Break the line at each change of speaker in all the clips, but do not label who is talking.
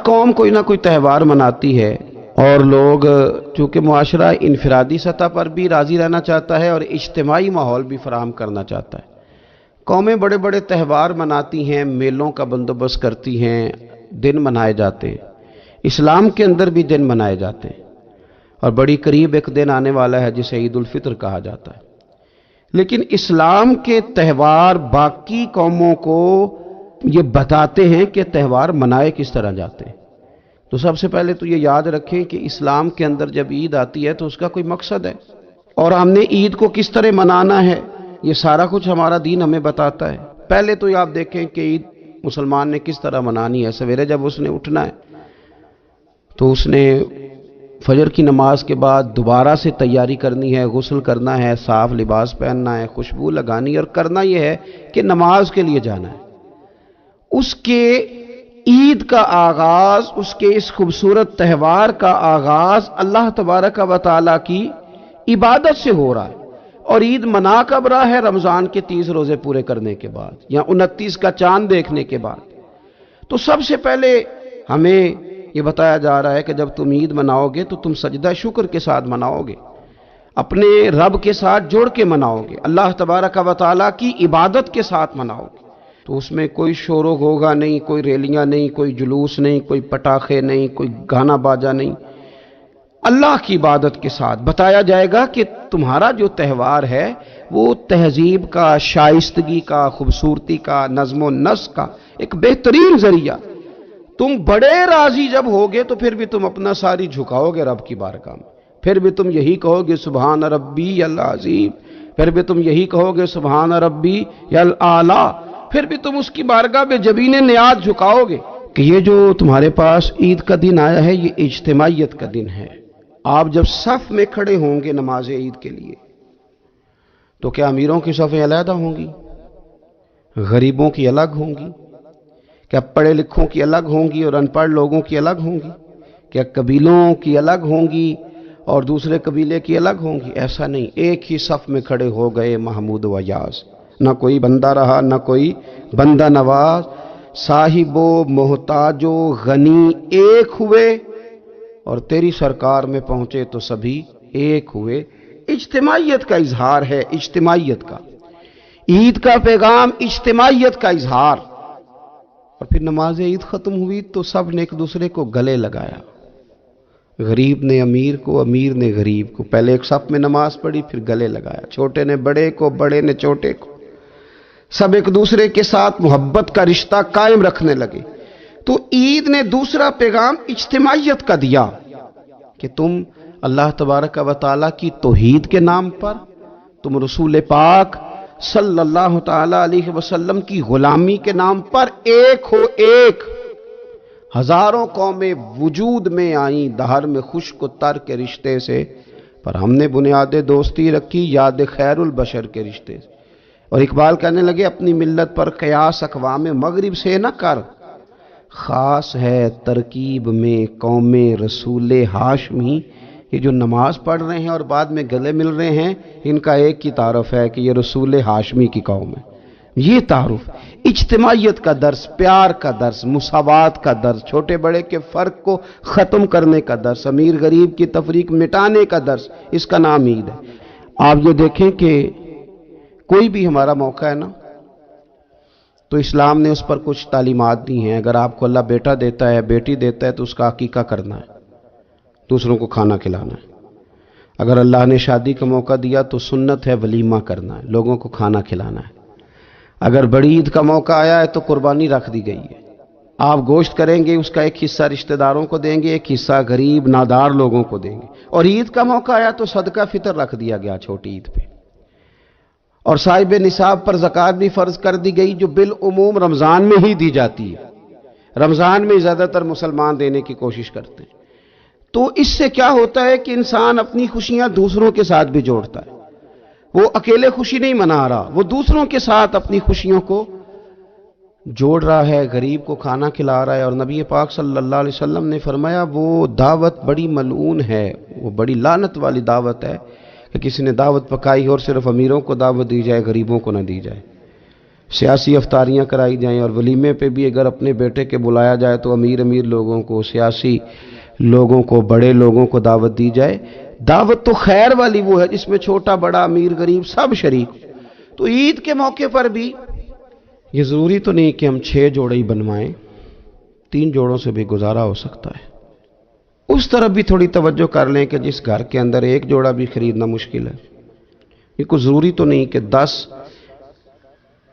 قوم کوئی نہ کوئی تہوار مناتی ہے، اور لوگ چونکہ معاشرہ انفرادی سطح پر بھی راضی رہنا چاہتا ہے اور اجتماعی ماحول بھی فراہم کرنا چاہتا ہے، قومیں بڑے بڑے تہوار مناتی ہیں، میلوں کا بندوبست کرتی ہیں، دن منائے جاتے ہیں۔ اسلام کے اندر بھی دن منائے جاتے ہیں، اور بڑی قریب ایک دن آنے والا ہے جسے عید الفطر کہا جاتا ہے۔ لیکن اسلام کے تہوار باقی قوموں کو یہ بتاتے ہیں کہ تہوار منائے کس طرح جاتے ہیں۔ تو سب سے پہلے تو یہ یاد رکھیں کہ اسلام کے اندر جب عید آتی ہے تو اس کا کوئی مقصد ہے، اور ہم نے عید کو کس طرح منانا ہے یہ سارا کچھ ہمارا دین ہمیں بتاتا ہے۔ پہلے تو یہ آپ دیکھیں کہ عید مسلمان نے کس طرح منانی ہے۔ سویرے جب اس نے اٹھنا ہے تو اس نے فجر کی نماز کے بعد دوبارہ سے تیاری کرنی ہے، غسل کرنا ہے، صاف لباس پہننا ہے، خوشبو لگانی ہے، اور کرنا یہ ہے کہ نماز کے لیے جانا ہے۔ اس کے عید کا آغاز، اس کے اس خوبصورت تہوار کا آغاز اللہ تبارک و تعالیٰ کی عبادت سے ہو رہا ہے، اور عید منا کب رہا ہے؟ رمضان کے 30 روزے پورے کرنے کے بعد یا 29 کا چاند دیکھنے کے بعد۔ تو سب سے پہلے ہمیں یہ بتایا جا رہا ہے کہ جب تم عید مناؤ گے تو تم سجدہ شکر کے ساتھ مناؤ گے، اپنے رب کے ساتھ جوڑ کے مناؤ گے، اللہ تبارک و تعالیٰ کی عبادت کے ساتھ مناؤ گے۔ تو اس میں کوئی شور و غوغا نہیں، کوئی ریلیاں نہیں، کوئی جلوس نہیں، کوئی پٹاخے نہیں، کوئی گانا باجا نہیں، اللہ کی عبادت کے ساتھ بتایا جائے گا کہ تمہارا جو تہوار ہے وہ تہذیب کا، شائستگی کا، خوبصورتی کا، نظم و نسق کا ایک بہترین ذریعہ۔ تم بڑے راضی جب ہوگے تو پھر بھی تم اپنا ساری جھکاؤ گے رب کی بارگاہ میں، پھر بھی تم یہی کہو گے سبحان ربی العظیم، پھر بھی تم یہی کہو گے سبحان ربی الاعلی، پھر بھی تم اس کی بارگاہ میں جبین نیاز جھکاؤ گے کہ یہ جو تمہارے پاس عید کا دن آیا ہے یہ اجتماعیت کا دن ہے۔ آپ جب صف میں کھڑے ہوں گے نماز عید کے لیے تو کیا امیروں کی صفیں علیحدہ ہوں گی؟ غریبوں کی الگ ہوں گی؟ کیا پڑھے لکھوں کی الگ ہوں گی اور ان پڑھ لوگوں کی الگ ہوں گی؟ کیا قبیلوں کی الگ ہوں گی اور دوسرے قبیلے کی الگ ہوں گی؟ ایسا نہیں، ایک ہی صف میں کھڑے ہو گئے محمود و یاز، نہ کوئی بندہ رہا نہ کوئی بندہ نواز، صاحب و محتاج و غنی ایک ہوئے، اور تیری سرکار میں پہنچے تو سبھی ایک ہوئے۔ اجتماعیت کا اظہار ہے، اجتماعیت کا، عید کا پیغام اجتماعیت کا اظہار۔ اور پھر نماز عید ختم ہوئی تو سب نے ایک دوسرے کو گلے لگایا، غریب نے امیر کو، امیر نے غریب کو، پہلے ایک صف میں نماز پڑھی پھر گلے لگایا، چھوٹے نے بڑے کو، بڑے نے چھوٹے کو، سب ایک دوسرے کے ساتھ محبت کا رشتہ قائم رکھنے لگے۔ تو عید نے دوسرا پیغام اجتماعیت کا دیا کہ تم اللہ تبارک و تعالیٰ کی توحید کے نام پر، تم رسول پاک صلی اللہ تعالیٰ علیہ وسلم کی غلامی کے نام پر ایک ہو، ایک۔ ہزاروں قومیں وجود میں آئیں دہر میں خشک و تر کے رشتے سے، پر ہم نے بنیاد دوستی رکھی یاد خیر البشر کے رشتے سے۔ اور اقبال کہنے لگے اپنی ملت پر قیاس اقوام مغرب سے نہ کر، خاص ہے ترکیب میں قوم رسول ہاشمی۔ یہ جو نماز پڑھ رہے ہیں اور بعد میں گلے مل رہے ہیں، ان کا ایک ہی تعارف ہے کہ یہ رسول ہاشمی کی قوم ہے۔ یہ تعارف اجتماعیت کا درس، پیار کا درس، مساوات کا درس، چھوٹے بڑے کے فرق کو ختم کرنے کا درس، امیر غریب کی تفریق مٹانے کا درس، اس کا نام عید ہے۔ آپ یہ دیکھیں کہ کوئی بھی ہمارا موقع ہے نا تو اسلام نے اس پر کچھ تعلیمات دی ہیں۔ اگر آپ کو اللہ بیٹا دیتا ہے، بیٹی دیتا ہے تو اس کا عقیقہ کرنا ہے، دوسروں کو کھانا کھلانا ہے۔ اگر اللہ نے شادی کا موقع دیا تو سنت ہے ولیمہ کرنا ہے، لوگوں کو کھانا کھلانا ہے۔ اگر بڑی عید کا موقع آیا ہے تو قربانی رکھ دی گئی ہے، آپ گوشت کریں گے، اس کا ایک حصہ رشتہ داروں کو دیں گے، ایک حصہ غریب نادار لوگوں کو دیں گے۔ اور عید کا موقع آیا تو صدقہ فطر رکھ دیا گیا چھوٹی عید پہ، اور صاحب نصاب پر زکوٰۃ بھی فرض کر دی گئی جو بالعموم رمضان میں ہی دی جاتی ہے۔ رمضان میں زیادہ تر مسلمان دینے کی کوشش کرتے ہیں۔ تو اس سے کیا ہوتا ہے کہ انسان اپنی خوشیاں دوسروں کے ساتھ بھی جوڑتا ہے، وہ اکیلے خوشی نہیں منا رہا، وہ دوسروں کے ساتھ اپنی خوشیوں کو جوڑ رہا ہے، غریب کو کھانا کھلا رہا ہے۔ اور نبی پاک صلی اللہ علیہ وسلم نے فرمایا وہ دعوت بڑی ملعون ہے، وہ بڑی لعنت والی دعوت ہے کہ کسی نے دعوت پکائی اور صرف امیروں کو دعوت دی جائے، غریبوں کو نہ دی جائے۔ سیاسی افطاریاں کرائی جائیں، اور ولیمے پہ بھی اگر اپنے بیٹے کے بلایا جائے تو امیر امیر لوگوں کو، سیاسی لوگوں کو، بڑے لوگوں کو دعوت دی جائے۔ دعوت تو خیر والی وہ ہے جس میں چھوٹا بڑا امیر غریب سب شریک۔ تو عید کے موقع پر بھی یہ ضروری تو نہیں کہ ہم 6 جوڑے ہی بنوائیں، 3 جوڑوں سے بھی گزارا ہو سکتا ہے۔ اس طرف بھی تھوڑی توجہ کر لیں کہ جس گھر کے اندر 1 جوڑا بھی خریدنا مشکل ہے، یہ کوئی ضروری تو نہیں کہ 10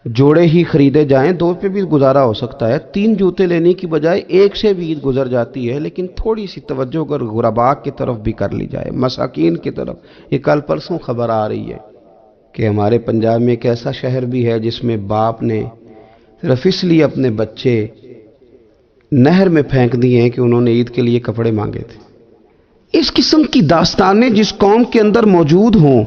جوڑے ہی خریدے جائیں، 2 پہ بھی گزارا ہو سکتا ہے۔ 3 جوتے لینے کی بجائے 1 سے بھی عید گزر جاتی ہے، لیکن تھوڑی سی توجہ اگر غرباء کی طرف بھی کر لی جائے، مساکین کی طرف۔ یہ کل پرسوں خبر آ رہی ہے کہ ہمارے پنجاب میں ایک ایسا شہر بھی ہے جس میں باپ نے صرف اس لیے اپنے بچے نہر میں پھینک دیے ہیں کہ انہوں نے عید کے لیے کپڑے مانگے تھے۔ اس قسم کی داستانیں جس قوم کے اندر موجود ہوں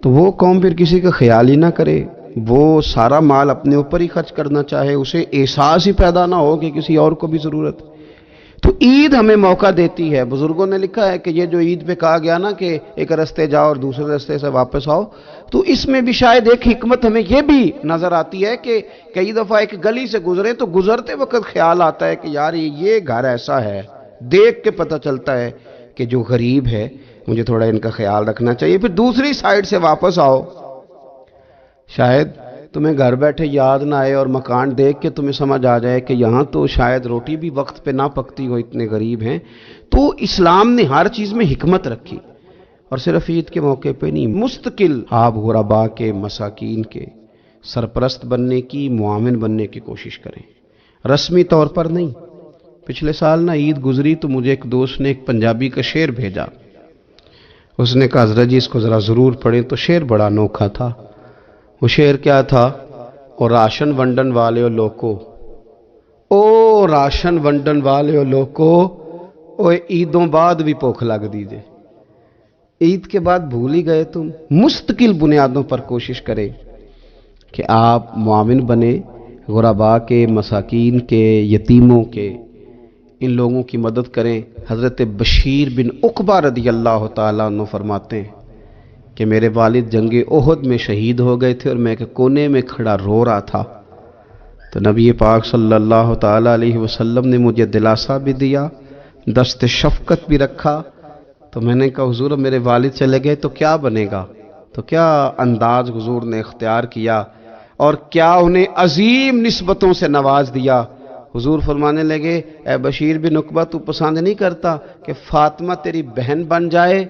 تو وہ قوم پھر کسی کا خیال ہی نہ کرے، وہ سارا مال اپنے اوپر ہی خرچ کرنا چاہے، اسے احساس ہی پیدا نہ ہو کہ کسی اور کو بھی ضرورت ہے۔ تو عید ہمیں موقع دیتی ہے۔ بزرگوں نے لکھا ہے کہ یہ جو عید پہ کہا گیا نا کہ ایک رستے جاؤ اور دوسرے رستے سے واپس آؤ، تو اس میں بھی شاید ایک حکمت ہمیں یہ بھی نظر آتی ہے کہ کئی دفعہ ایک گلی سے گزرے تو گزرتے وقت خیال آتا ہے کہ یار یہ گھر ایسا ہے، دیکھ کے پتہ چلتا ہے کہ جو غریب ہے مجھے تھوڑا ان کا خیال رکھنا چاہیے۔ پھر دوسری سائیڈ سے واپس آؤ، شاید تمہیں گھر بیٹھے یاد نہ آئے اور مکان دیکھ کے تمہیں سمجھ آ جائے کہ یہاں تو شاید روٹی بھی وقت پہ نہ پکتی ہو، اتنے غریب ہیں۔ تو اسلام نے ہر چیز میں حکمت رکھی، اور صرف عید کے موقع پہ نہیں، مستقل آپ غرباء کے، مساکین کے سرپرست بننے کی، معاون بننے کی کوشش کریں، رسمی طور پر نہیں۔ پچھلے سال نا عید گزری تو مجھے ایک دوست نے ایک پنجابی کا شعر بھیجا، اس نے کہا حضرت جی اس کو ذرا ضرور پڑھیں، تو شعر بڑا انوکھا تھا۔ وہ شعر کیا تھا؟ او راشن ونڈن والے او لوکو، او راشن ونڈن والے او لوکو، او عیدوں بعد بھی بھوک لگ دیجئے۔ عید کے بعد بھول ہی گئے تم؟ مستقل بنیادوں پر کوشش کریں کہ آپ معاون بنیں، غرباء کے، مساکین کے، یتیموں کے، ان لوگوں کی مدد کریں۔ حضرت بشیر بن عقبہ رضی اللہ تعالیٰ عنہ فرماتے ہیں کہ میرے والد جنگ احد میں شہید ہو گئے تھے اور میں ایک کونے میں کھڑا رو رہا تھا، تو نبی پاک صلی اللہ تعالیٰ علیہ وسلم نے مجھے دلاسا بھی دیا، دست شفقت بھی رکھا۔ تو میں نے کہا حضور میرے والد چلے گئے تو کیا بنے گا؟ تو کیا انداز حضور نے اختیار کیا اور کیا انہیں عظیم نسبتوں سے نواز دیا۔ حضور فرمانے لگے اے بشیر بن عقبہ تو پسند نہیں کرتا کہ فاطمہ تیری بہن بن جائے،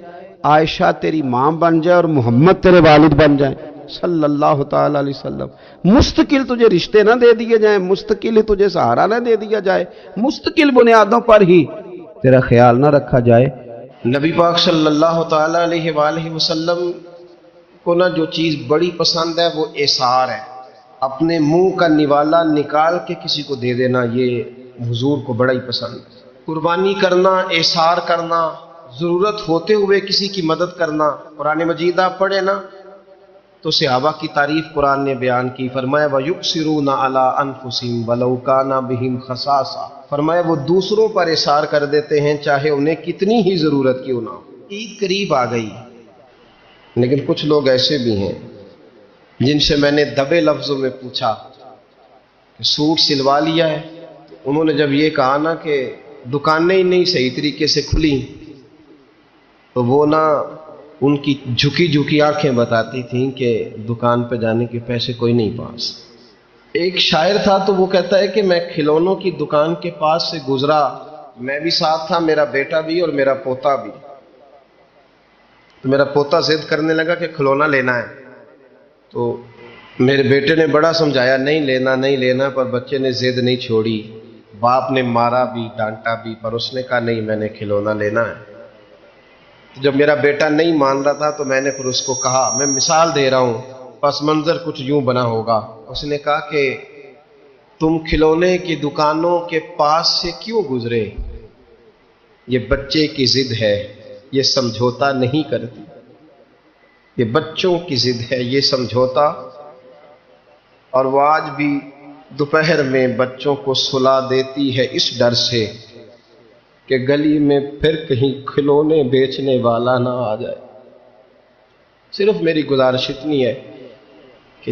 عائشہ تیری ماں بن جائے اور محمد تیرے والد بن جائیں صلی اللہ تعالیٰ علیہ وسلم؟ مستقل تجھے رشتے نہ دے دیے جائیں، مستقل تجھے سہارا نہ دے دیا جائے، مستقل بنیادوں پر ہی تیرا خیال نہ رکھا جائے۔ نبی پاک صلی اللہ تعالیٰ علیہ وآلہ وسلم کو نا جو چیز بڑی پسند ہے وہ ایثار ہے، اپنے منہ کا نوالا نکال کے کسی کو دے دینا، یہ حضور کو بڑا ہی پسند ہے۔ قربانی کرنا، ایثار کرنا، ضرورت ہوتے ہوئے کسی کی مدد کرنا۔ قرآن مجید آپ پڑھیں نا تو صحابہ کی تعریف قرآن نے بیان کی، فرمایا وَيُؤْثِرُونَ عَلَىٰ أَنفُسِهِمْ وَلَوْ كَانَ بِهِمْ خَصَاصَةٌ، فرمایا وہ دوسروں پر ایثار کر دیتے ہیں چاہے انہیں کتنی ہی ضرورت کیوں نہ ہو۔ عید قریب آ گئی، لیکن کچھ لوگ ایسے بھی ہیں جن سے میں نے دبے لفظوں میں پوچھا کہ سوٹ سلوا لیا ہے، انہوں نے جب یہ کہا نا کہ دکانیں ہی نہیں صحیح طریقے سے کھلی تو وہ نا ان کی جھکی جھکی آنکھیں بتاتی تھیں کہ دکان پہ جانے کے پیسے کوئی نہیں پاس۔ ایک شاعر تھا تو وہ کہتا ہے کہ میں کھلونوں کی دکان کے پاس سے گزرا، میں بھی ساتھ تھا، میرا بیٹا بھی اور میرا پوتا بھی۔ تو میرا پوتا ضد کرنے لگا کہ کھلونا لینا ہے، تو میرے بیٹے نے بڑا سمجھایا نہیں لینا نہیں لینا، پر بچے نے ضد نہیں چھوڑی، باپ نے مارا بھی ڈانٹا بھی، پر اس نے کہا نہیں میں نے کھلونا لینا ہے۔ جب میرا بیٹا نہیں مان رہا تھا تو میں نے پھر اس کو کہا، میں مثال دے رہا ہوں، پس منظر کچھ یوں بنا ہوگا۔ اس نے کہا کہ تم کھلونے کی دکانوں کے پاس سے کیوں گزرے؟ یہ بچے کی ضد ہے، یہ سمجھوتا نہیں کرتی، یہ بچوں کی ضد ہے، یہ سمجھوتا۔ اور وہ آج بھی دوپہر میں بچوں کو سلا دیتی ہے اس ڈر سے کہ گلی میں پھر کہیں کھلونے بیچنے والا نہ آ جائے۔ صرف میری گزارش اتنی ہے کہ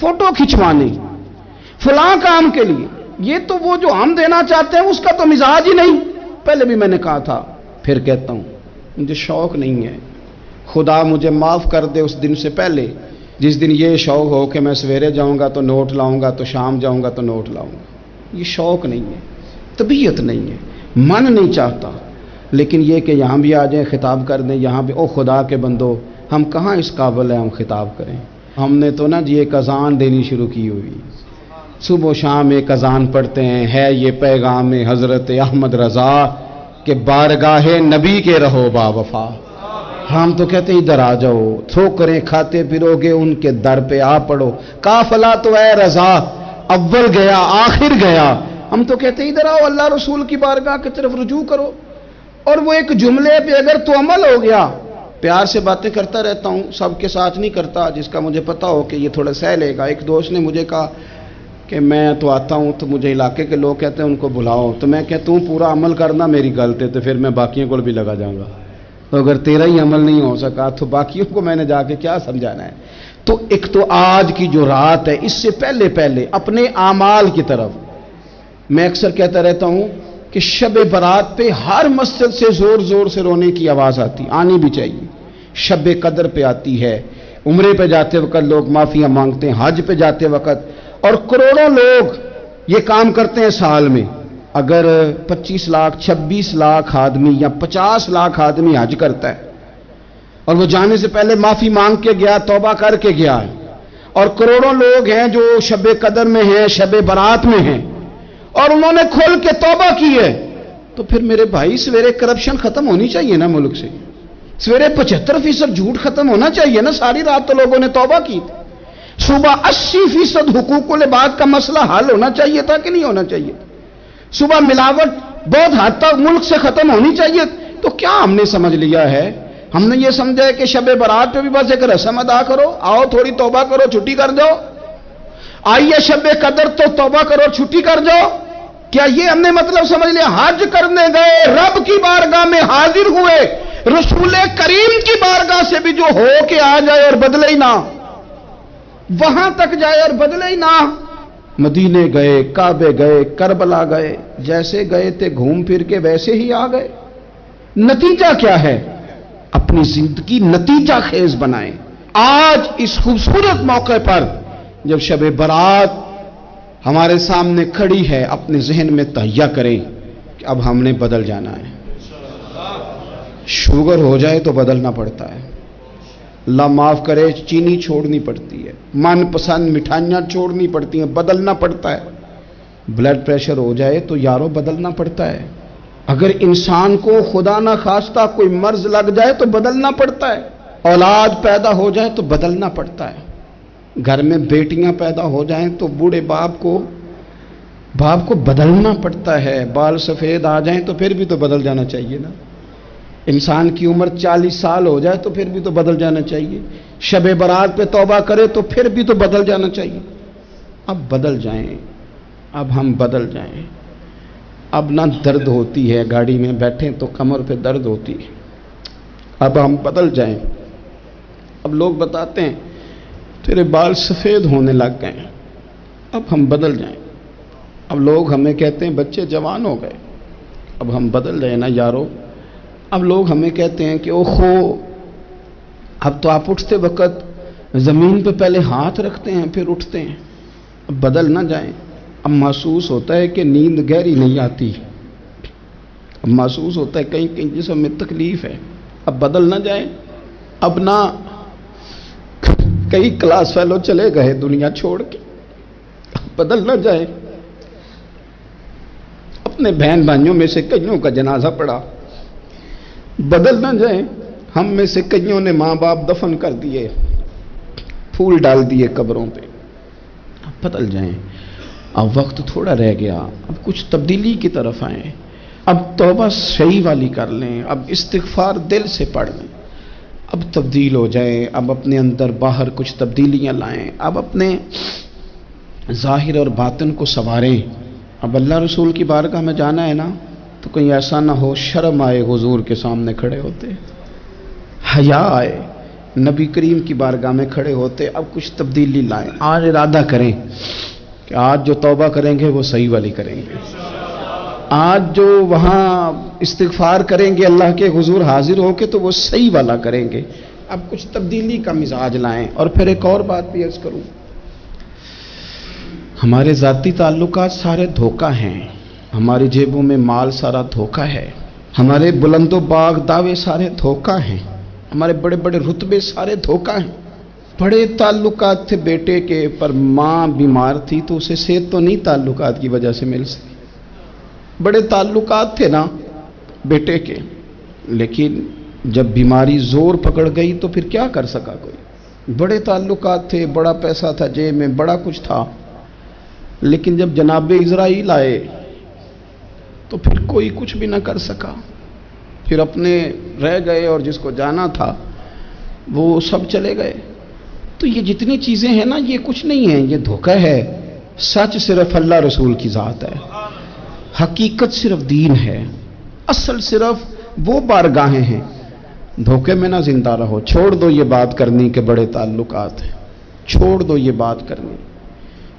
فوٹو کھنچوانے، فلاں کام کے لیے. یہ تو وہ جو ہم دینا چاہتے ہیں اس کا تو مزاج ہی نہیں. پہلے بھی میں نے کہا تھا، پھر کہتا ہوں، مجھے شوق نہیں ہے. خدا مجھے معاف کر دے اس دن سے پہلے جس دن یہ شوق ہو کہ میں سویرے جاؤں گا تو نوٹ لاؤں گا، تو شام جاؤں گا تو نوٹ لاؤں گا. یہ شوق نہیں ہے، طبیعت نہیں ہے، من نہیں چاہتا. لیکن یہ کہ یہاں بھی آ جائیں خطاب کر دیں، یہاں بھی او خدا کے بندو، ہم کہاں اس قابل ہیں ہم خطاب کریں. ہم نے تو نا جی ایک اذان دینی شروع کی ہوئی، صبح و شام ایک اذان پڑھتے ہیں، ہے یہ پیغام حضرت احمد رضا کہ بارگاہ نبی کے رہو با وفا. ہم تو کہتے ہیں ادھر آ جاؤ، ٹھوکریں کھاتے پھرو گے ان کے در پہ آ پڑو، قافلہ تو اے رضا اول گیا آخر گیا. ہم تو کہتے ہیں ادھر آؤ، اللہ رسول کی بارگاہ کی طرف رجوع کرو. اور وہ ایک جملے پہ اگر تو عمل ہو گیا، پیار سے باتیں کرتا رہتا ہوں، سب کے ساتھ نہیں کرتا، جس کا مجھے پتا ہو کہ یہ تھوڑا سہ لے گا. ایک دوست نے مجھے کہا کہ میں تو آتا ہوں تو مجھے علاقے کے لوگ کہتے ہیں ان کو بلاؤ، تو میں کہتا ہوں پورا عمل کرنا میری غلط ہے، تو پھر میں باقیوں کو بھی لگا جاؤں گا. تو اگر تیرا ہی عمل نہیں ہو سکا تو باقیوں کو میں نے جا کے کیا سمجھانا ہے. تو ایک تو آج کی جو رات ہے، اس سے پہلے اپنے اعمال کی طرف میں اکثر کہتا رہتا ہوں کہ شب برات پہ ہر مسجد سے زور زور سے رونے کی آواز آنی بھی چاہیے. شب قدر پہ آتی ہے، عمرے پہ جاتے وقت لوگ معافیاں مانگتے ہیں، حج پہ جاتے وقت، اور کروڑوں لوگ یہ کام کرتے ہیں سال میں. اگر 25 لاکھ 26 لاکھ آدمی یا 50 لاکھ آدمی حج کرتا ہے اور وہ جانے سے پہلے معافی مانگ کے گیا، توبہ کر کے گیا ہے، اور کروڑوں لوگ ہیں جو شب قدر میں ہیں، شب برات میں ہیں، اور انہوں نے کھل کے توبہ کی ہے، تو پھر میرے بھائی سویرے کرپشن ختم ہونی چاہیے نا ملک سے. سویرے 75% جھوٹ ختم ہونا چاہیے نا. ساری رات تو لوگوں نے توبہ کی تھی. صبح 80% حقوق العباد کا مسئلہ حل ہونا چاہیے تھا کہ نہیں ہونا چاہیے. صبح ملاوٹ بہت حد تک ملک سے ختم ہونی چاہیے. تو کیا ہم نے سمجھ لیا ہے؟ ہم نے یہ سمجھا ہے کہ شب برات پہ بھی بس ایک رسم ادا کرو، آؤ تھوڑی توبہ کرو چھٹی کر جاؤ، آئیے شب قدر تو توبہ کرو چھٹی کر جاؤ. کیا یہ ہم نے مطلب سمجھ لیا؟ حج کرنے گئے، رب کی بارگاہ میں حاضر ہوئے، رسول کریم کی بارگاہ سے بھی جو ہو کے آ جائے اور بدلے ہی نہ، وہاں تک جائے اور بدلے ہی نہ. مدینے گئے، کعبے گئے، کربلا گئے، جیسے گئے تھے گھوم پھر کے ویسے ہی آ گئے. نتیجہ کیا ہے؟ اپنی زندگی نتیجہ خیز بنائیں. آج اس خوبصورت موقع پر جب شب برات ہمارے سامنے کھڑی ہے، اپنے ذہن میں تہیہ کریں کہ اب ہم نے بدل جانا ہے. شوگر ہو جائے تو بدلنا پڑتا ہے، اللہ معاف کرے، چینی چھوڑنی پڑتی ہے، من پسند مٹھائیاں چھوڑنی پڑتی ہیں، بدلنا پڑتا ہے. بلڈ پریشر ہو جائے تو یارو بدلنا پڑتا ہے. اگر انسان کو خدا نہ خواستہ کوئی مرض لگ جائے تو بدلنا پڑتا ہے. اولاد پیدا ہو جائے تو بدلنا پڑتا ہے. گھر میں بیٹیاں پیدا ہو جائیں تو بوڑھے باپ کو بدلنا پڑتا ہے. بال سفید آ جائیں تو پھر بھی تو بدل جانا چاہیے نا. انسان کی عمر 40 سال ہو جائے تو پھر بھی تو بدل جانا چاہیے. شب برات پہ توبہ کرے تو پھر بھی تو بدل جانا چاہیے. اب بدل جائیں، اب ہم بدل جائیں. اب نہ درد ہوتی ہے، گاڑی میں بیٹھیں تو کمر پہ درد ہوتی ہے. اب ہم بدل جائیں. اب لوگ بتاتے ہیں تیرے بال سفید ہونے لگ گئے، اب ہم بدل جائیں. اب لوگ ہمیں کہتے ہیں بچے جوان ہو گئے، اب ہم بدل جائیں نا یارو. اب لوگ ہمیں کہتے ہیں کہ اوہو اب تو آپ اٹھتے وقت زمین پہ پہلے ہاتھ رکھتے ہیں پھر اٹھتے ہیں. اب بدل نہ جائیں. اب محسوس ہوتا ہے کہ نیند گہری نہیں آتی، اب محسوس ہوتا ہے کہیں کہیں جسم میں تکلیف ہے. اب بدل نہ جائیں. اب نہ کئی کلاس فیلو چلے گئے دنیا چھوڑ کے، بدل نہ جائیں. اپنے بہن بھائیوں میں سے کئیوں کا جنازہ پڑا، بدل نہ جائیں. ہم میں سے کئیوں نے ماں باپ دفن کر دیے، پھول ڈال دیے قبروں پہ. اب بدل جائیں. اب وقت تھوڑا رہ گیا، اب کچھ تبدیلی کی طرف آئیں. اب توبہ صحیح والی کر لیں، اب استغفار دل سے پڑھ لیں. اب تبدیل ہو جائیں. اب اپنے اندر باہر کچھ تبدیلیاں لائیں. اب اپنے ظاہر اور باطن کو سنواریں. اب اللہ رسول کی بارگاہ میں جانا ہے نا تو کہیں ایسا نہ ہو شرم آئے حضور کے سامنے کھڑے ہوتے، حیا آئے نبی کریم کی بارگاہ میں کھڑے ہوتے اب کچھ تبدیلی لائیں، آج ارادہ کریں کہ آج جو توبہ کریں گے وہ صحیح والی کریں گے، آج جو وہاں استغفار کریں گے اللہ کے حضور حاضر ہو کے تو وہ صحیح والا کریں گے، اب کچھ تبدیلی کا مزاج لائیں۔ اور پھر ایک اور بات بھی عرض کروں، ہمارے ذاتی تعلقات سارے دھوکہ ہیں، ہماری جیبوں میں مال سارا دھوکہ ہے، ہمارے بلند و باغ دعوے سارے دھوکہ ہیں، ہمارے بڑے بڑے رتبے سارے دھوکہ ہیں۔ بڑے تعلقات تھے بیٹے کے، پر ماں بیمار تھی تو اسے صحت تو نہیں تعلقات کی وجہ سے مل سکی۔ بڑے تعلقات تھے نا بیٹے کے، لیکن جب بیماری زور پکڑ گئی تو پھر کیا کر سکا کوئی۔ بڑے تعلقات تھے، بڑا پیسہ تھا جیب میں، بڑا کچھ تھا، لیکن جب جناب اسرائیل آئے تو پھر کوئی کچھ بھی نہ کر سکا، پھر اپنے رہ گئے اور جس کو جانا تھا وہ سب چلے گئے۔ تو یہ جتنی چیزیں ہیں نا یہ کچھ نہیں ہیں، یہ دھوکہ ہے۔ سچ صرف اللہ رسول کی ذات ہے، حقیقت صرف دین ہے، اصل صرف وہ بارگاہیں ہیں۔ دھوکے میں نہ زندہ رہو، چھوڑ دو یہ بات کرنی کہ بڑے تعلقات ہیں، چھوڑ دو یہ بات کرنی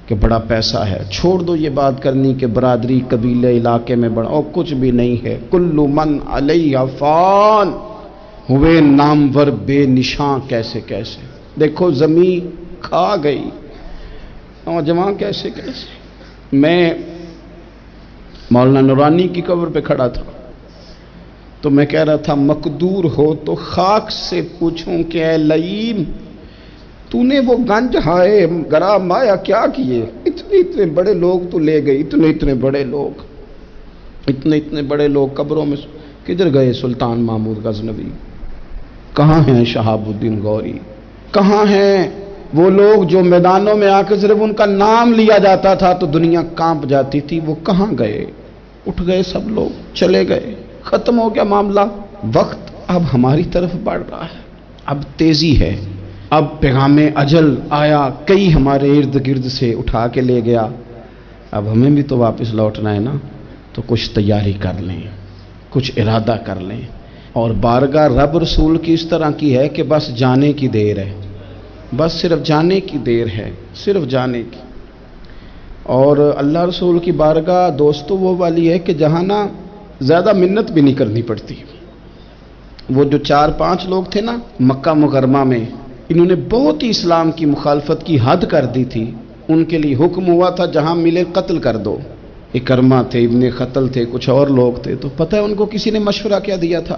کہ بڑا پیسہ ہے، چھوڑ دو یہ بات کرنی کہ برادری قبیلے علاقے میں بڑا، اور کچھ بھی نہیں ہے۔ کل من علیہ فان، ہوئے نامور بے نشاں کیسے کیسے، دیکھو زمین کھا گئی، نوجوان کیسے کیسے۔ میں مولانا نورانی کی قبر پہ کھڑا تھا تو میں کہہ رہا تھا مقدور ہو تو خاک سے پوچھوں کہ اے لئیم تو نے وہ گنج ہائے گرا مایا کیا کیے، اتنے بڑے لوگ تو لے گئے، اتنے بڑے لوگ قبروں میں کدھر گئے؟ سلطان محمود غزنوی کہاں ہیں؟ شہاب الدین غوری کہاں ہیں؟ وہ لوگ جو میدانوں میں آ کے صرف ان کا نام لیا جاتا تھا تو دنیا کانپ جاتی تھی، وہ کہاں گئے؟ اٹھ گئے سب لوگ، چلے گئے، ختم ہو گیا معاملہ۔ وقت اب ہماری طرف بڑھ رہا ہے، اب تیزی ہے، اب پیغام اجل آیا، کئی ہمارے ارد گرد سے اٹھا کے لے گیا، اب ہمیں بھی تو واپس لوٹنا ہے نا، تو کچھ تیاری کر لیں، کچھ ارادہ کر لیں۔ اور بارگاہ رب رسول کی اس طرح کی ہے کہ بس جانے کی دیر ہے، بس صرف جانے کی دیر ہے، صرف جانے کی۔ اور اللہ رسول کی بارگاہ دوستو وہ والی ہے کہ جہاں نا زیادہ منت بھی نہیں کرنی پڑتی۔ وہ جو 4-5 لوگ تھے نا مکہ مکرمہ میں، انہوں نے بہت ہی اسلام کی مخالفت کی حد کر دی تھی، ان کے لیے حکم ہوا تھا جہاں ملے قتل کر دو۔ اکرمہ تھے، ابن قتل تھے، کچھ اور لوگ تھے، تو پتہ ہے ان کو کسی نے مشورہ کیا دیا تھا؟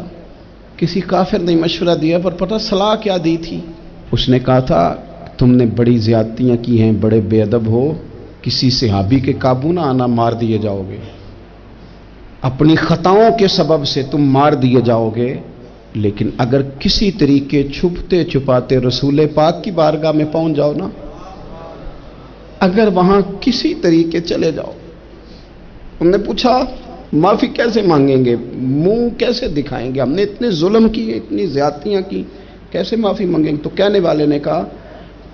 کسی کافر نے مشورہ دیا، پر پتہ صلاح کیا دی تھی؟ اس نے کہا تھا تم نے بڑی زیادتیاں کی ہیں، بڑے بے ادب ہو، کسی صحابی کے قابو نہ آنا، مار دیے جاؤ گے، اپنی خطاؤں کے سبب سے تم مار دیے جاؤ گے، لیکن اگر کسی طریقے چھپتے چھپاتے رسول پاک کی بارگاہ میں پہنچ جاؤ نا، اگر وہاں کسی طریقے چلے جاؤ۔ ہم نے پوچھا معافی کیسے مانگیں گے، منہ کیسے دکھائیں گے، ہم نے اتنے ظلم کیے، اتنی زیادتیاں کی، کیسے معافی مانگیں گے؟ تو کہنے والے نے کہا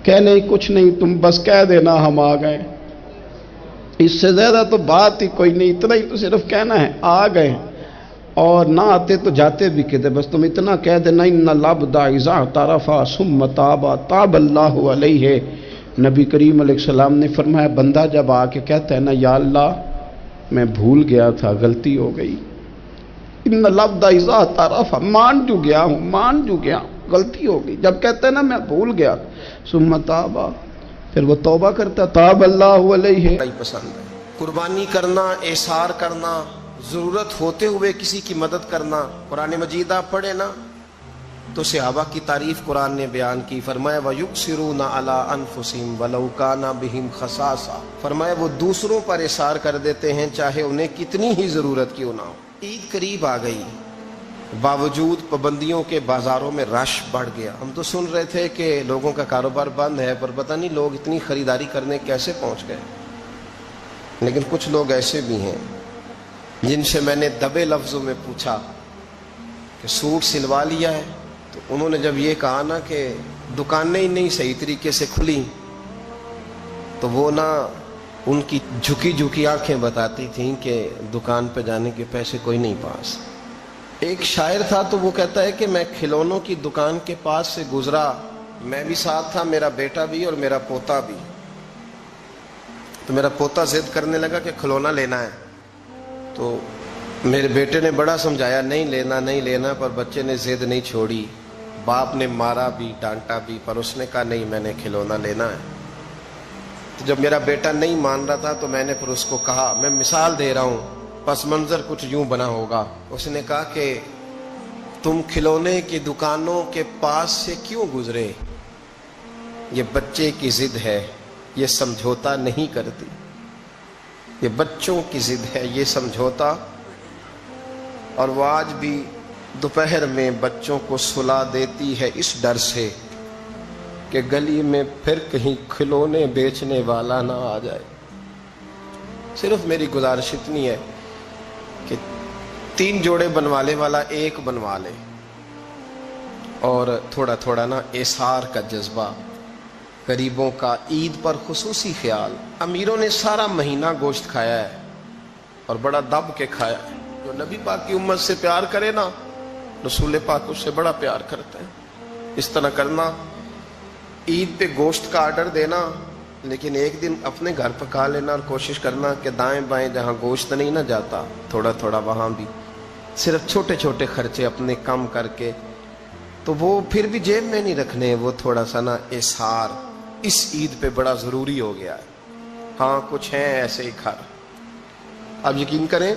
کہ نہیں کچھ نہیں، تم بس کہہ دینا ہم آ گئے، اس سے زیادہ تو بات ہی کوئی نہیں، اتنا ہی تو صرف کہنا ہے آ گئے، اور نہ آتے تو جاتے بھی کہتے، بس تم اتنا کہہ دینا ان العبد اذا اعترف ثم تاب تاب اللہ علیہ۔ نبی کریم علیہ السلام نے فرمایا بندہ جب آ کے کہتا ہے نا یا اللہ میں بھول گیا تھا، غلطی ہو گئی، ان العبد اذا اعترف، مان جو گیا ہوں، مان جو گیا، غلطی ہو گئی، جب کہتا ہے نا میں بھول گیا، ثم تاب، پھر وہ توبہ کرتا، تاب اللہ علیہ۔
پسند ہے قربانی کرنا، احسار کرنا، ضرورت ہوتے ہوئے کسی کی مدد کرنا۔ قرآن مجید آپ پڑھیں نا تو صحابہ کی تعریف قرآن نے بیان کی، فرمایا وَيُقْصِرُونَ عَلَىٰ أَنفُسِهِمْ وَلَوْ كَانَ بِهِمْ خَصَاصَةٌ، فرمایا وہ دوسروں پر احسار کر دیتے ہیں چاہے انہیں کتنی ہی ضرورت کیوں نہ ہو۔ عید قریب آ گئی، باوجود پابندیوں کے بازاروں میں رش بڑھ گیا۔ ہم تو سن رہے تھے کہ لوگوں کا کاروبار بند ہے، پر پتہ نہیں لوگ اتنی خریداری کرنے کیسے پہنچ گئے۔ لیکن کچھ لوگ ایسے بھی ہیں جن سے میں نے دبے لفظوں میں پوچھا کہ سوٹ سلوا لیا ہے، تو انہوں نے جب یہ کہا نا کہ دکانیں ہی نہیں صحیح طریقے سے کھلی، تو وہ نا ان کی جھکی جھکی آنکھیں بتاتی تھیں کہ دکان پہ جانے کے پیسے کوئی نہیں پاس۔ ایک شاعر تھا تو وہ کہتا ہے کہ میں کھلونوں کی دکان کے پاس سے گزرا، میں بھی ساتھ تھا، میرا بیٹا بھی اور میرا پوتا بھی. تو میرا پوتا ضد کرنے لگا کہ کھلونا لینا ہے. تو میرے بیٹے نے بڑا سمجھایا نہیں لینا نہیں لینا، پر بچے نے ضد نہیں چھوڑی. باپ نے مارا بھی ڈانٹا بھی، پر اس نے کہا نہیں میں نے کھلونا لینا ہے. تو جب میرا بیٹا نہیں مان رہا تھا تو میں نے پھر اس کو کہا، میں مثال دے رہا ہوں، پس منظر کچھ یوں بنا ہوگا. اس نے کہا کہ تم کھلونے کی دکانوں کے پاس سے کیوں گزرے؟ یہ بچے کی ضد ہے، یہ سمجھوتا نہیں کرتی. یہ بچوں کی ضد ہے، یہ سمجھوتا. اور وہ آج بھی دوپہر میں بچوں کو سلا دیتی ہے اس ڈر سے کہ گلی میں پھر کہیں کھلونے بیچنے والا نہ آ جائے. صرف میری گزارش اتنی ہے کہ 3 جوڑے بنوانے والا ایک بنوا لے، اور تھوڑا تھوڑا نا ایثار کا جذبہ، غریبوں کا عید پر خصوصی خیال. امیروں نے سارا مہینہ گوشت کھایا ہے اور بڑا دب کے کھایا ہے. جو نبی پاک کی امت سے پیار کرے نا، رسول پاک اس سے بڑا پیار کرتا ہے. اس طرح کرنا، عید پہ گوشت کا آرڈر دینا، لیکن ایک دن اپنے گھر پکا لینا، اور کوشش کرنا کہ دائیں بائیں جہاں گوشت نہیں نہ جاتا تھوڑا تھوڑا وہاں بھی صرف چھوٹے چھوٹے خرچے اپنے کم کر کے، تو وہ پھر بھی جیب میں نہیں رکھنے. وہ تھوڑا سا نا اظہار اس عید پہ بڑا ضروری ہو گیا ہے. ہاں کچھ ہیں ایسے ہی گھر، اب یقین کریں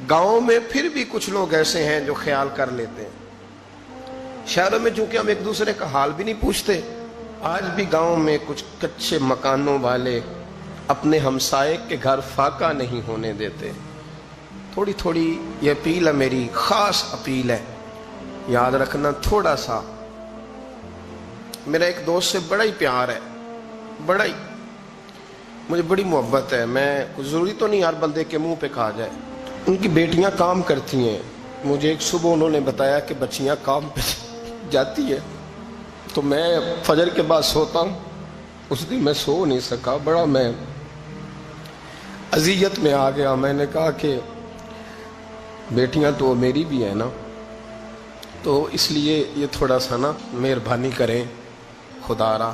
گاؤں میں پھر بھی کچھ لوگ ایسے ہیں جو خیال کر لیتے ہیں. شہروں میں چونکہ ہم ایک دوسرے کا حال بھی نہیں پوچھتے، آج بھی گاؤں میں کچھ کچے مکانوں والے اپنے ہمسائے کے گھر فاقہ نہیں ہونے دیتے. تھوڑی تھوڑی یہ اپیل ہے، میری خاص اپیل ہے، یاد رکھنا. تھوڑا سا میرا ایک دوست سے بڑا ہی پیار ہے، بڑا ہی، مجھے بڑی محبت ہے. میں ضروری تو نہیں ہر بندے کے منہ پہ کہا جائے. ان کی بیٹیاں کام کرتی ہیں. مجھے ایک صبح انہوں نے بتایا کہ بچیاں کام پہ جاتی ہے، تو میں فجر کے بعد سوتا ہوں. اس دن میں سو نہیں سکا، بڑا میں اذیت میں آ گیا. میں نے کہا کہ بیٹیاں تو میری بھی ہیں نا، تو اس لیے یہ تھوڑا سا نا مہربانی کریں خدا را،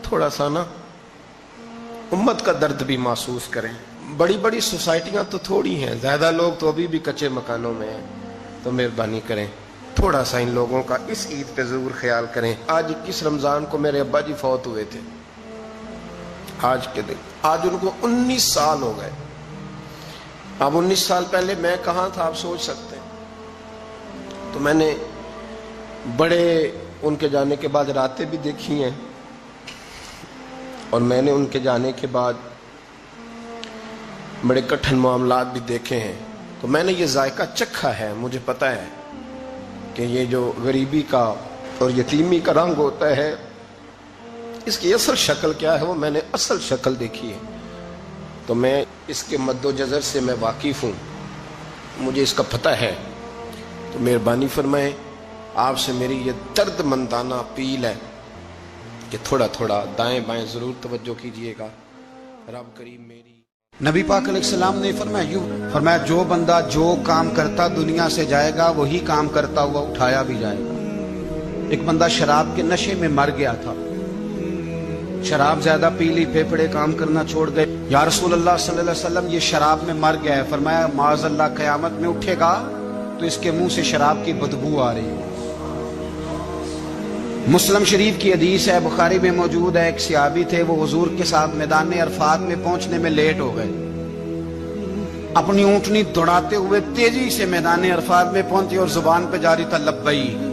تھوڑا سا نا امت کا درد بھی محسوس کریں. بڑی بڑی سوسائٹیاں تو تھوڑی ہیں، زیادہ لوگ تو ابھی بھی کچے مکانوں میں ہیں، تو مہربانی کریں تھوڑا سا ان لوگوں کا اس عید پہ ضرور خیال کریں. آج 21 رمضان کو میرے ابا جی فوت ہوئے تھے. آج کے دن، آج ان کو 19 سال ہو گئے. اب 19 سال پہلے میں کہاں تھا آپ سوچ سکتے ہیں. تو میں نے بڑے ان کے جانے کے بعد راتیں بھی دیکھی ہیں، اور میں نے ان کے جانے کے بعد بڑے کٹھن معاملات بھی دیکھے ہیں. تو میں نے یہ ذائقہ چکھا ہے. مجھے پتہ ہے کہ یہ جو غریبی کا اور یتیمی کا رنگ ہوتا ہے، اس کی اصل شکل کیا ہے، وہ میں نے اصل شکل دیکھی ہے. تو میں اس کے مد و جزر سے میں واقف ہوں، مجھے اس کا پتہ ہے. تو مہربانی فرمائیں، آپ سے میری یہ درد مندانہ اپیل ہے کہ تھوڑا تھوڑا دائیں بائیں ضرور توجہ کیجئے گا. رب کریم میری.
نبی پاک علیہ السلام نے فرمایا جو بندہ جو کام کرتا دنیا سے جائے گا وہی کام کرتا ہوا اٹھایا بھی جائے گا. ایک بندہ شراب کے نشے میں مر گیا تھا، شراب زیادہ پی لی، پھیپھڑے کام کرنا چھوڑ گئے. یا رسول اللہ صلی اللہ علیہ وسلم یہ شراب میں مر گیا ہے. فرمایا معاذ اللہ قیامت میں اٹھے گا تو اس کے منہ سے شراب کی بدبو آ رہی ہے. مسلم شریف کی حدیث ہے، بخاری میں موجود ہے. ایک صحابی تھے، وہ حضور کے ساتھ میدان عرفات میں پہنچنے میں لیٹ ہو گئے. اپنی اونٹنی دوڑاتے ہوئے تیزی سے میدان عرفات میں پہنچے اور زبان پہ جاری تھا لبیک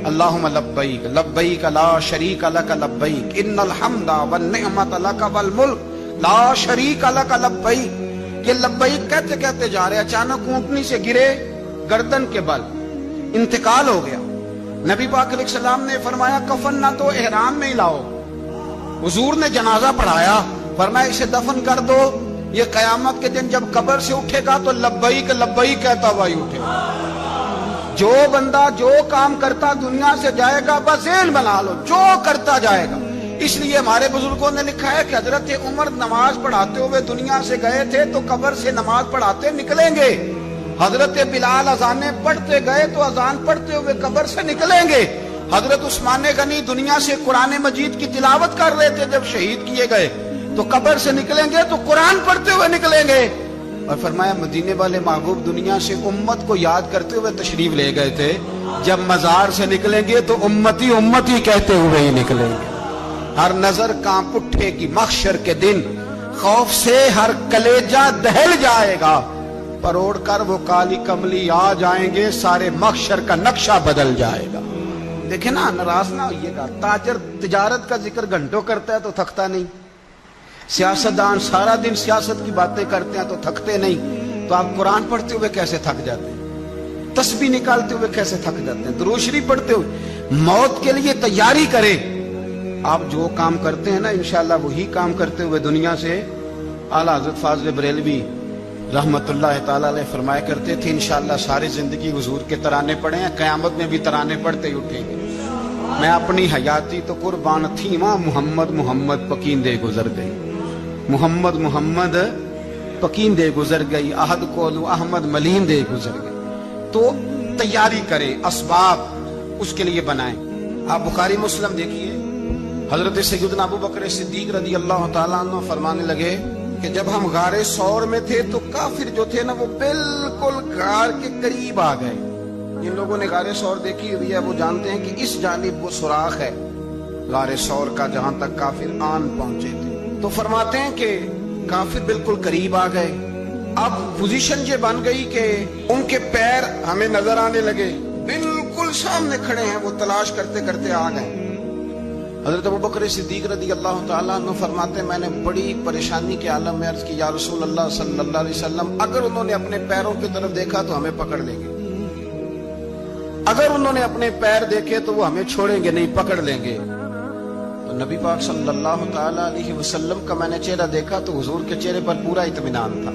اللہم لبیک لبیک لا شریک لک لبیک ان الحمد والنعمت لک والملک لا شریک لک لبیک. یہ لبیک کہتے کہتے جا رہے، اچانک اونٹنی سے گرے، گردن کے بل انتقال ہو گیا. نبی پاک علیہ السلام نے فرمایا کفن نہ تو احرام میں ہی لاؤ. حضور نے جنازہ پڑھایا، فرمایا اسے دفن کر دو، یہ قیامت کے دن جب قبر سے اٹھے گا تو لبیک لبیک کہتا ہوا ہی اٹھے گا. جو بندہ جو کام کرتا دنیا سے جائے گا، بس ذہن بنا لو جو کرتا جائے گا. اس لیے ہمارے بزرگوں نے لکھا ہے کہ حضرت عمر نماز پڑھاتے ہوئے دنیا سے گئے تھے تو قبر سے نماز پڑھاتے نکلیں گے. حضرت بلال اذانیں پڑھتے گئے تو اذان پڑھتے ہوئے قبر سے نکلیں گے. حضرت عثمان غنی دنیا سے قرآن مجید کی تلاوت کر رہے تھے، جب شہید کیے گئے تو قبر سے نکلیں گے تو قرآن پڑھتے ہوئے نکلیں گے. اور فرمایا مدینے والے محبوب دنیا سے امت کو یاد کرتے ہوئے تشریف لے گئے تھے، جب مزار سے نکلیں گے تو امتی امتی کہتے ہوئے ہی نکلیں گے. ہر نظر کانپ اٹھے گی محشر کے دن، خوف سے ہر کلیجہ دہل جائے گا، پروڑ کر وہ کالی کملی آ جائیں گے، سارے محشر کا نقشہ بدل جائے گا. دیکھیں نا، ناراض نہ ہوئیے گا. تاجر تجارت کا ذکر گھنٹوں کرتا ہے تو تھکتا نہیں، سیاستدان سارا دن سیاست کی باتیں کرتے ہیں تو تھکتے نہیں. تو آپ قرآن پڑھتے ہوئے کیسے تھک جاتے ہیں؟ تسبیح نکالتے ہوئے کیسے تھک جاتے ہیں؟ درود شریف پڑھتے ہوئے. موت کے لیے تیاری کریں. آپ جو کام کرتے ہیں نا انشاءاللہ وہی کام کرتے ہوئے دنیا سے. اعلیٰ حضرت فاضل بریلوی رحمت اللہ تعالی علیہ فرمایا کرتے تھے انشاءاللہ ساری زندگی حضور کے ترانے پڑھے ہیں، قیامت میں بھی ترانے پڑھتے ہی اٹھیں گے. میں اپنی حیاتی تو قربان تھی ماں، محمد محمد پکیندے گزر گئی، محمد محمد پکیندے گزر گئی، احد کولو احمد ملیندے گزر گئی. تو تیاری کریں، اسباب اس کے لیے بنائیں. آپ بخاری مسلم دیکھیے، حضرت سیدنا ابو بکر صدیق رضی اللہ تعالیٰ عنہ فرمانے لگے کہ جب ہم غار ثور میں تھے تو کافر جو تھے نا وہ بالکل غار کے قریب آ گئے. جن لوگوں نے غار ثور دیکھی ہوئی ہے وہ جانتے ہیں کہ اس جانب وہ سوراخ ہے غار ثور کا جہاں تک کافر آن پہنچے تھے. تو فرماتے ہیں کہ کافر بالکل قریب آ گئے. اب پوزیشن یہ بن گئی کہ ان کے پیر ہمیں نظر آنے لگے، بالکل سامنے کھڑے ہیں، وہ تلاش کرتے کرتے آ گئے. حضرت ابو بکر صدیق رضی اللہ تعالیٰ عنہ فرماتے ہیں میں نے بڑی پریشانی کے عالم میں عرض کی یا رسول اللہ صلی اللہ علیہ وسلم، اگر انہوں نے اپنے پیروں کی طرف دیکھا تو ہمیں پکڑ لیں گے، اگر انہوں نے اپنے پیر دیکھے تو وہ ہمیں چھوڑیں گے نہیں، پکڑ لیں گے. تو نبی پاک صلی اللہ تعالیٰ علیہ وسلم کا میں نے چہرہ دیکھا تو حضور کے چہرے پر پورا اطمینان تھا.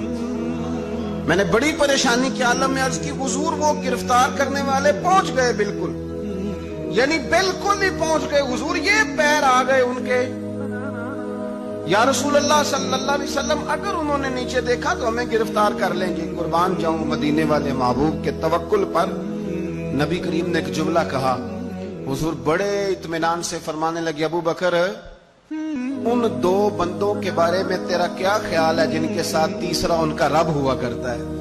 میں نے بڑی پریشانی کے عالم میں عرض کی حضور وہ گرفتار کرنے والے پہنچ گئے، بالکل یعنی بالکل ہی پہنچ گئے حضور، یہ پیر آ گئے ان کے. یا رسول اللہ صلی اللہ علیہ وسلم اگر انہوں نے نیچے دیکھا تو ہمیں گرفتار کر لیں گے. قربان جاؤں مدینے والے محبوب کے توکل پر. نبی کریم نے ایک جملہ کہا، حضور بڑے اطمینان سے فرمانے لگے ابو بکر ان دو بندوں کے بارے میں تیرا کیا خیال ہے جن کے ساتھ تیسرا ان کا رب ہوا کرتا ہے؟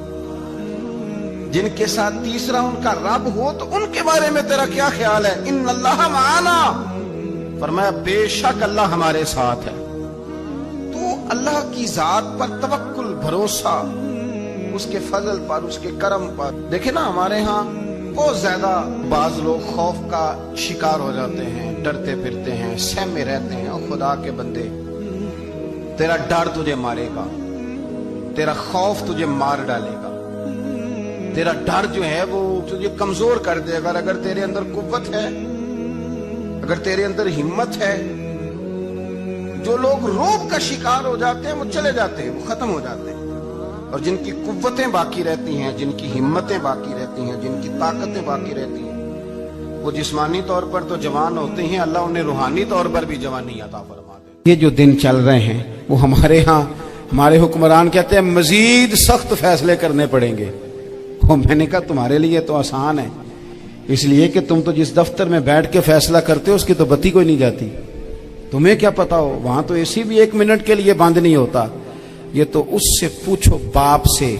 جن کے ساتھ تیسرا ان کا رب ہو تو ان کے بارے میں تیرا کیا خیال ہے؟ ان اللہ معانا، فرمایا بے شک اللہ ہمارے ساتھ ہے. تو اللہ کی ذات پر توکل، بھروسہ اس کے فضل پر، اس کے کرم پر. دیکھیں نا ہمارے ہاں بہت زیادہ بعض لوگ خوف کا شکار ہو جاتے ہیں، ڈرتے پھرتے ہیں، سہمے رہتے ہیں. اور خدا کے بندے تیرا ڈر تجھے مارے گا، تیرا خوف تجھے مار ڈالے گا، تیرا ڈر جو ہے وہ تجھے کمزور کر دے گا. اگر تیرے اندر قوت ہے، اگر تیرے اندر ہمت ہے. جو لوگ رعب کا شکار ہو جاتے ہیں وہ چلے جاتے ہیں، وہ ختم ہو جاتے ہیں. اور جن کی قوتیں باقی رہتی ہیں، جن کی ہمتیں باقی رہتی ہیں، جن کی طاقتیں باقی رہتی ہیں، وہ جسمانی طور پر تو جوان ہوتے ہیں، اللہ انہیں روحانی طور پر بھی جوانی عطا فرما دے. یہ جو دن چل رہے ہیں وہ ہمارے ہاں ہمارے حکمران کہتے ہیں مزید سخت فیصلے کرنے پڑیں گے. میں نے کہا تمہارے لیے تو آسان ہے، اس لیے کہ تم تو جس دفتر میں بیٹھ کے فیصلہ کرتے ہو اس کی تو بتی کوئی نہیں جاتی. تمہیں کیا پتا ہو، وہاں تو اے سی بھی 1 منٹ کے لیے بند نہیں ہوتا. یہ تو اس سے پوچھو باپ سے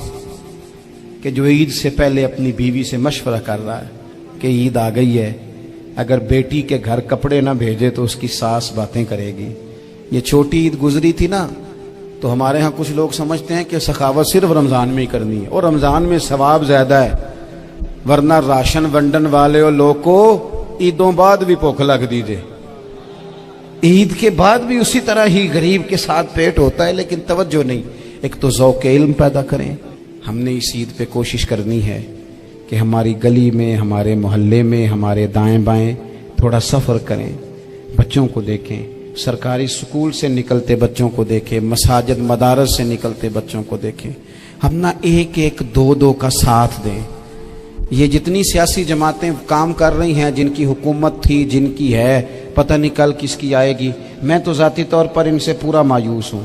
کہ جو عید سے پہلے اپنی بیوی سے مشورہ کر رہا ہے کہ عید آ گئی ہے، اگر بیٹی کے گھر کپڑے نہ بھیجے تو اس کی ساس باتیں کرے گی. یہ چھوٹی عید گزری تھی نا تو ہمارے ہاں کچھ لوگ سمجھتے ہیں کہ سخاوت صرف رمضان میں ہی کرنی ہے، اور رمضان میں ثواب زیادہ ہے، ورنہ راشن ونڈن والے اور لوگ کو عیدوں بعد بھی بھوک لگ دیجئے، عید کے بعد بھی اسی طرح ہی غریب کے ساتھ پیٹ ہوتا ہے، لیکن توجہ نہیں. ایک تو ذوق علم پیدا کریں. ہم نے اس عید پہ کوشش کرنی ہے کہ ہماری گلی میں، ہمارے محلے میں، ہمارے دائیں بائیں تھوڑا سفر کریں، بچوں کو دیکھیں، سرکاری سکول سے نکلتے بچوں کو دیکھیں، مساجد مدارس سے نکلتے بچوں کو دیکھیں. ہم نہ ایک ایک دو دو کا ساتھ دیں. یہ جتنی سیاسی جماعتیں کام کر رہی ہیں، جن کی حکومت تھی، جن کی ہے، پتہ نہیں کل کس کی آئے گی، میں تو ذاتی طور پر ان سے پورا مایوس ہوں.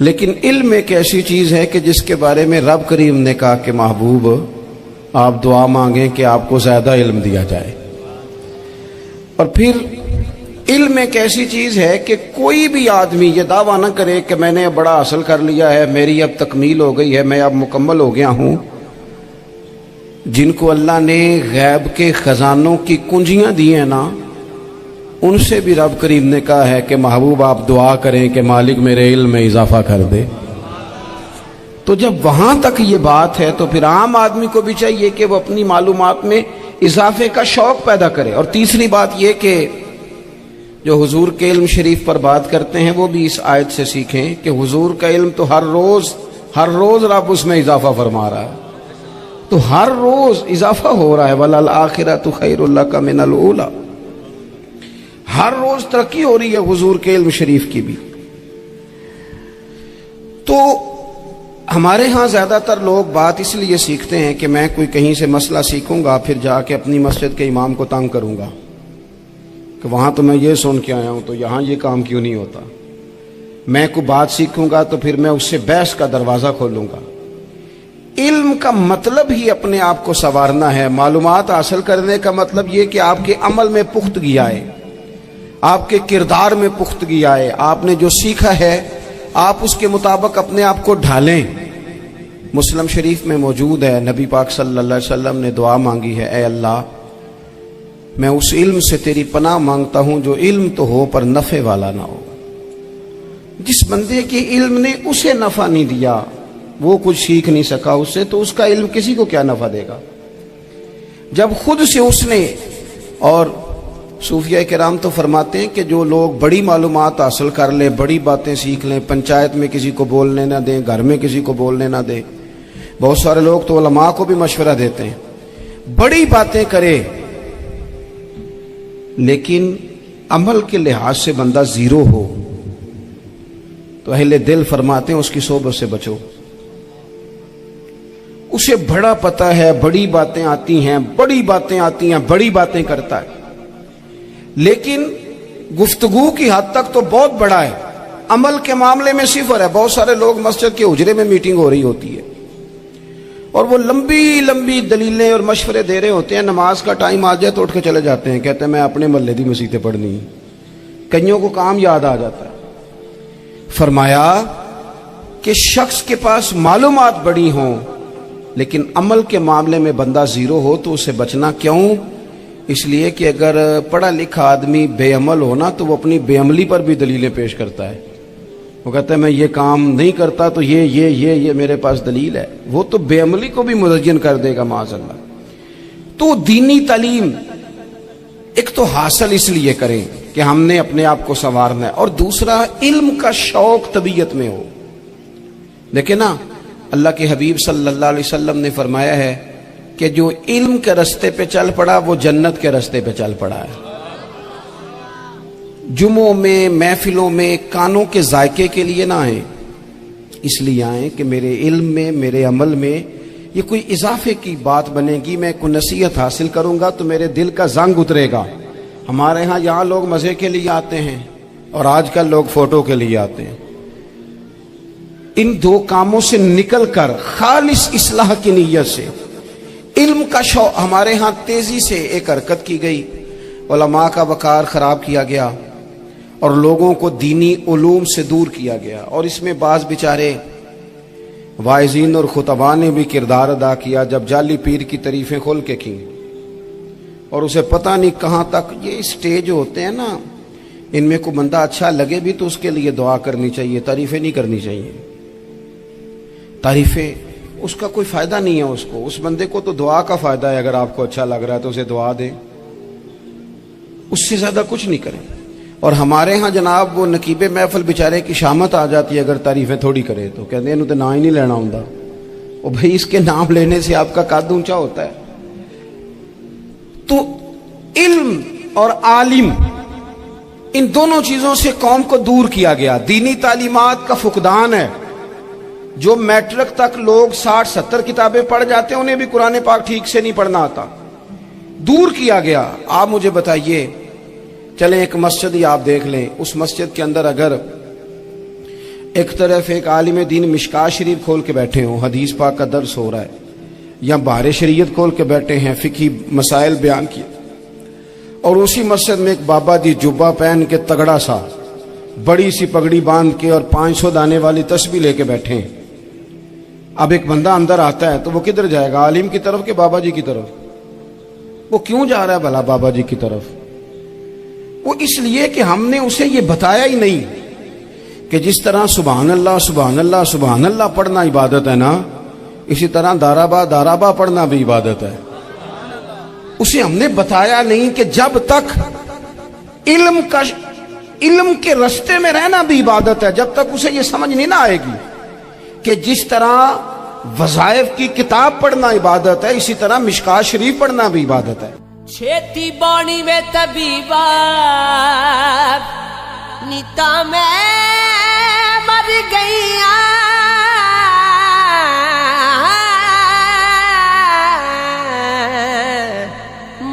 لیکن علم ایک ایسی چیز ہے کہ جس کے بارے میں رب کریم نے کہا کہ محبوب آپ دعا مانگیں کہ آپ کو زیادہ علم دیا جائے. اور پھر علم ایک ایسی چیز ہے کہ کوئی بھی آدمی یہ دعویٰ نہ کرے کہ میں نے بڑا حاصل کر لیا ہے، میری اب تکمیل ہو گئی ہے، میں اب مکمل ہو گیا ہوں. جن کو اللہ نے غیب کے خزانوں کی کنجیاں دی ہیں نا، ان سے بھی رب کریم نے کہا ہے کہ محبوب آپ دعا کریں کہ مالک میرے علم میں اضافہ کر دے. تو جب وہاں تک یہ بات ہے تو پھر عام آدمی کو بھی چاہیے کہ وہ اپنی معلومات میں اضافے کا شوق پیدا کرے. اور تیسری بات یہ کہ جو حضور کے علم شریف پر بات کرتے ہیں وہ بھی اس آیت سے سیکھیں کہ حضور کا علم تو ہر روز رب اس میں اضافہ فرما رہا ہے، تو ہر روز اضافہ ہو رہا ہے. وَلَلْآخِرَةُ خَيْرٌ لَكَ مِنَ الْأُولَىٰ، ہر روز ترقی ہو رہی ہے حضور کے علم شریف کی بھی. تو ہمارے ہاں زیادہ تر لوگ بات اس لیے سیکھتے ہیں کہ میں کوئی کہیں سے مسئلہ سیکھوں گا پھر جا کے اپنی مسجد کے امام کو تنگ کروں گا کہ وہاں تو میں یہ سن کے آیا ہوں تو یہاں یہ کام کیوں نہیں ہوتا. میں کوئی بات سیکھوں گا تو پھر میں اس سے بحث کا دروازہ کھولوں گا. علم کا مطلب ہی اپنے آپ کو سنوارنا ہے. معلومات حاصل کرنے کا مطلب یہ کہ آپ کے عمل میں پختگی آئے، آپ کے کردار میں پختگی آئے، آپ نے جو سیکھا ہے آپ اس کے مطابق اپنے آپ کو ڈھالیں. مسلم شریف میں موجود ہے، نبی پاک صلی اللہ علیہ وسلم نے دعا مانگی ہے، اے اللہ میں اس علم سے تیری پناہ مانگتا ہوں جو علم تو ہو پر نفع والا نہ ہو. جس بندے کے علم نے اسے نفع نہیں دیا، وہ کچھ سیکھ نہیں سکا اس سے، تو اس کا علم کسی کو کیا نفع دے گا. جب خود سے اس نے، اور صوفیہ کرام تو فرماتے ہیں کہ جو لوگ بڑی معلومات حاصل کر لیں، بڑی باتیں سیکھ لیں، پنچایت میں کسی کو بولنے نہ دیں، گھر میں کسی کو بولنے نہ دیں. بہت سارے لوگ تو علماء کو بھی مشورہ دیتے ہیں، بڑی باتیں کرے لیکن عمل کے لحاظ سے بندہ زیرو ہو تو اہل دل فرماتے ہیں اس کی صحبت سے بچو. اسے بڑا پتہ ہے، بڑی باتیں آتی ہیں، بڑی باتیں کرتا ہے، لیکن گفتگو کی حد تک تو بہت بڑا ہے، عمل کے معاملے میں صفر ہے. بہت سارے لوگ مسجد کے حجرے میں میٹنگ ہو رہی ہوتی ہے اور وہ لمبی دلیلیں اور مشورے دے رہے ہوتے ہیں، نماز کا ٹائم آ جائے تو اٹھ کے چلے جاتے ہیں، کہتے ہیں میں اپنے محلے دی مسیتیں پڑھنی. کئیوں کو کام یاد آ جاتا ہے. فرمایا کہ شخص کے پاس معلومات بڑی ہوں لیکن عمل کے معاملے میں بندہ زیرو ہو تو اسے بچنا. کیوں؟ اس لیے کہ اگر پڑھا لکھا آدمی بے عمل ہونا تو وہ اپنی بے عملی پر بھی دلیلیں پیش کرتا ہے. وہ کہتا ہے میں یہ کام نہیں کرتا تو یہ میرے پاس دلیل ہے. وہ تو بے عملی کو بھی مزین کر دے گا معاذ اللہ. تو دینی تعلیم ایک تو حاصل اس لیے کریں کہ ہم نے اپنے آپ کو سنوارنا ہے، اور دوسرا علم کا شوق طبیعت میں ہو. دیکھیں نا، اللہ کے حبیب صلی اللہ علیہ وسلم نے فرمایا ہے کہ جو علم کے رستے پہ چل پڑا وہ جنت کے رستے پہ چل پڑا ہے. جمعوں میں، محفلوں میں کانوں کے ذائقے کے لیے نہ آئیں، اس لیے آئیں کہ میرے علم میں، میرے عمل میں یہ کوئی اضافے کی بات بنے گی، میں کوئی نصیحت حاصل کروں گا تو میرے دل کا زنگ اترے گا. ہمارے ہاں یہاں لوگ مزے کے لیے آتے ہیں اور آج کل لوگ فوٹو کے لیے آتے ہیں. ان دو کاموں سے نکل کر خالص اصلاح کی نیت سے علم کا شوق. ہمارے ہاں تیزی سے ایک حرکت کی گئی، علماء کا وقار خراب کیا گیا اور لوگوں کو دینی علوم سے دور کیا گیا. اور اس میں بعض بیچارے واعظین اور خطباء نے بھی کردار ادا کیا جب جعلی پیر کی تعریفیں کھول کے کی اور اسے پتہ نہیں کہاں تک. یہ اسٹیج ہوتے ہیں نا، ان میں کوئی بندہ اچھا لگے بھی تو اس کے لیے دعا کرنی چاہیے، تعریفیں نہیں کرنی چاہیے. تعریفیں اس کا کوئی فائدہ نہیں ہے. اس بندے کو تو دعا کا فائدہ ہے. اگر آپ کو اچھا لگ رہا ہے تو اسے دعا دیں، اس سے زیادہ کچھ نہیں کریں. اور ہمارے ہاں جناب وہ نقیب محفل بیچارے کی شامت آ جاتی ہے اگر تعریفیں تھوڑی کرے تو کہتے ہیں انہوں تو نام ہی نہیں لینا ہوں. اور بھائی اس کے نام لینے سے آپ کا قد اونچا ہوتا ہے. تو علم اور عالم، ان دونوں چیزوں سے قوم کو دور کیا گیا. دینی تعلیمات کا فقدان ہے. جو میٹرک تک لوگ 60-70 کتابیں پڑھ جاتے ہیں انہیں بھی قرآن پاک ٹھیک سے نہیں پڑھنا آتا. دور کیا گیا. آپ مجھے بتائیے، چلیں ایک مسجد ہی آپ دیکھ لیں، اس مسجد کے اندر اگر ایک طرف ایک عالم دین مشکات شریف کھول کے بیٹھے ہوں، حدیث پاک کا درس ہو رہا ہے، یا بہار شریعت کھول کے بیٹھے ہیں، فقہی مسائل بیان کیے، اور اسی مسجد میں ایک بابا جی جبہ پہن کے تگڑا سا بڑی سی پگڑی باندھ کے اور 500 دانے والی تسبیح لے کے بیٹھے ہیں۔ اب ایک بندہ اندر آتا ہے تو وہ کدھر جائے گا؟ عالم کی طرف کہ بابا جی کی طرف؟ وہ کیوں جا رہا ہے بھلا بابا جی کی طرف؟ وہ اس لیے کہ ہم نے اسے یہ بتایا ہی نہیں کہ جس طرح سبحان اللہ سبحان اللہ سبحان اللہ پڑھنا عبادت ہے نا، اسی طرح دارابا پڑھنا بھی عبادت ہے۔ اسے ہم نے بتایا نہیں کہ جب تک علم کے رستے میں رہنا بھی عبادت ہے، جب تک اسے یہ سمجھ نہیں نہ آئے گی کہ جس طرح وظائف کی کتاب پڑھنا عبادت ہے، اسی طرح مشکات شریف پڑھنا بھی عبادت ہے۔
چھیتی بانی میں طبیبا نیتا میں مر گئیاں،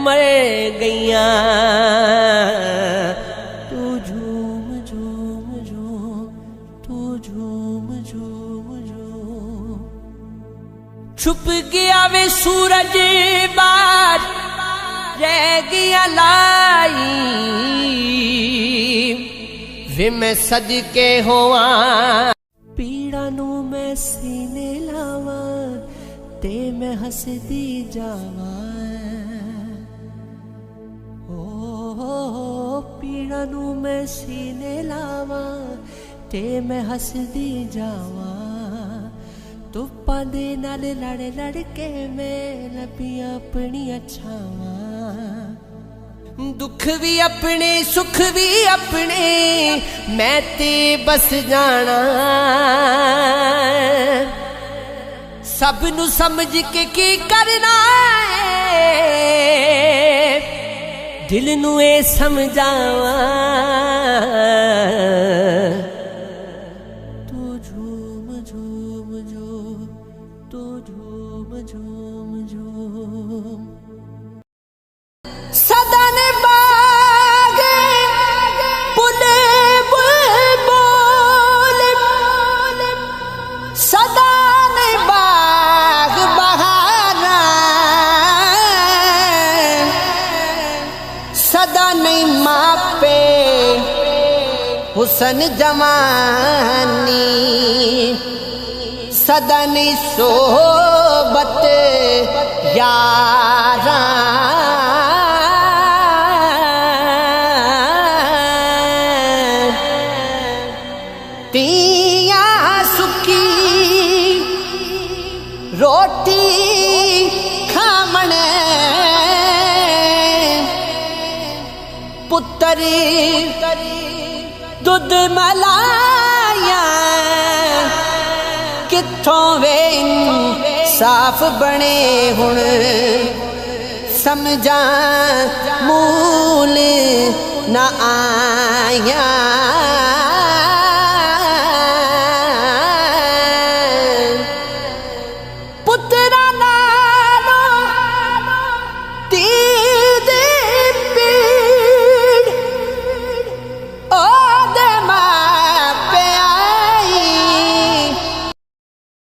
مر گئیاں، تو جھوم جھوم جھوم، تو جھوم جھوم جھوم، چھپ گیا وے سورج بار رہ گیا لائی، وے میں صدقے ہواں، پیڑاں نو میں سینے لاواں تے میں ہسدی جاواں، او پیڑاں نو میں سینے لاواں تے میں ہسدی جاواں، دھوپاں دے نال لڑ لڑ کے میں لبیاں اپنیاں چھاواں، دکھ بھی اپنے سکھ بھی اپنے میں تے بس جانا، سب نو سمجھ کے کی کرنا ہے، دل نو اے سمجھاواں، تو جھوم جھوم جھوم، تو جھوم جھوم جھوم، سدن باغ بلے بول، سدن باغ بہارا، سدا نہیں ماپے حسن جوانی، سدا نہیں صحبت یاراں، تیاں سکی روٹی کھامن، پتر دودھ ملایا، کتھوں وے انصاف بنے ہن، سمجھاں مول نہ آیا،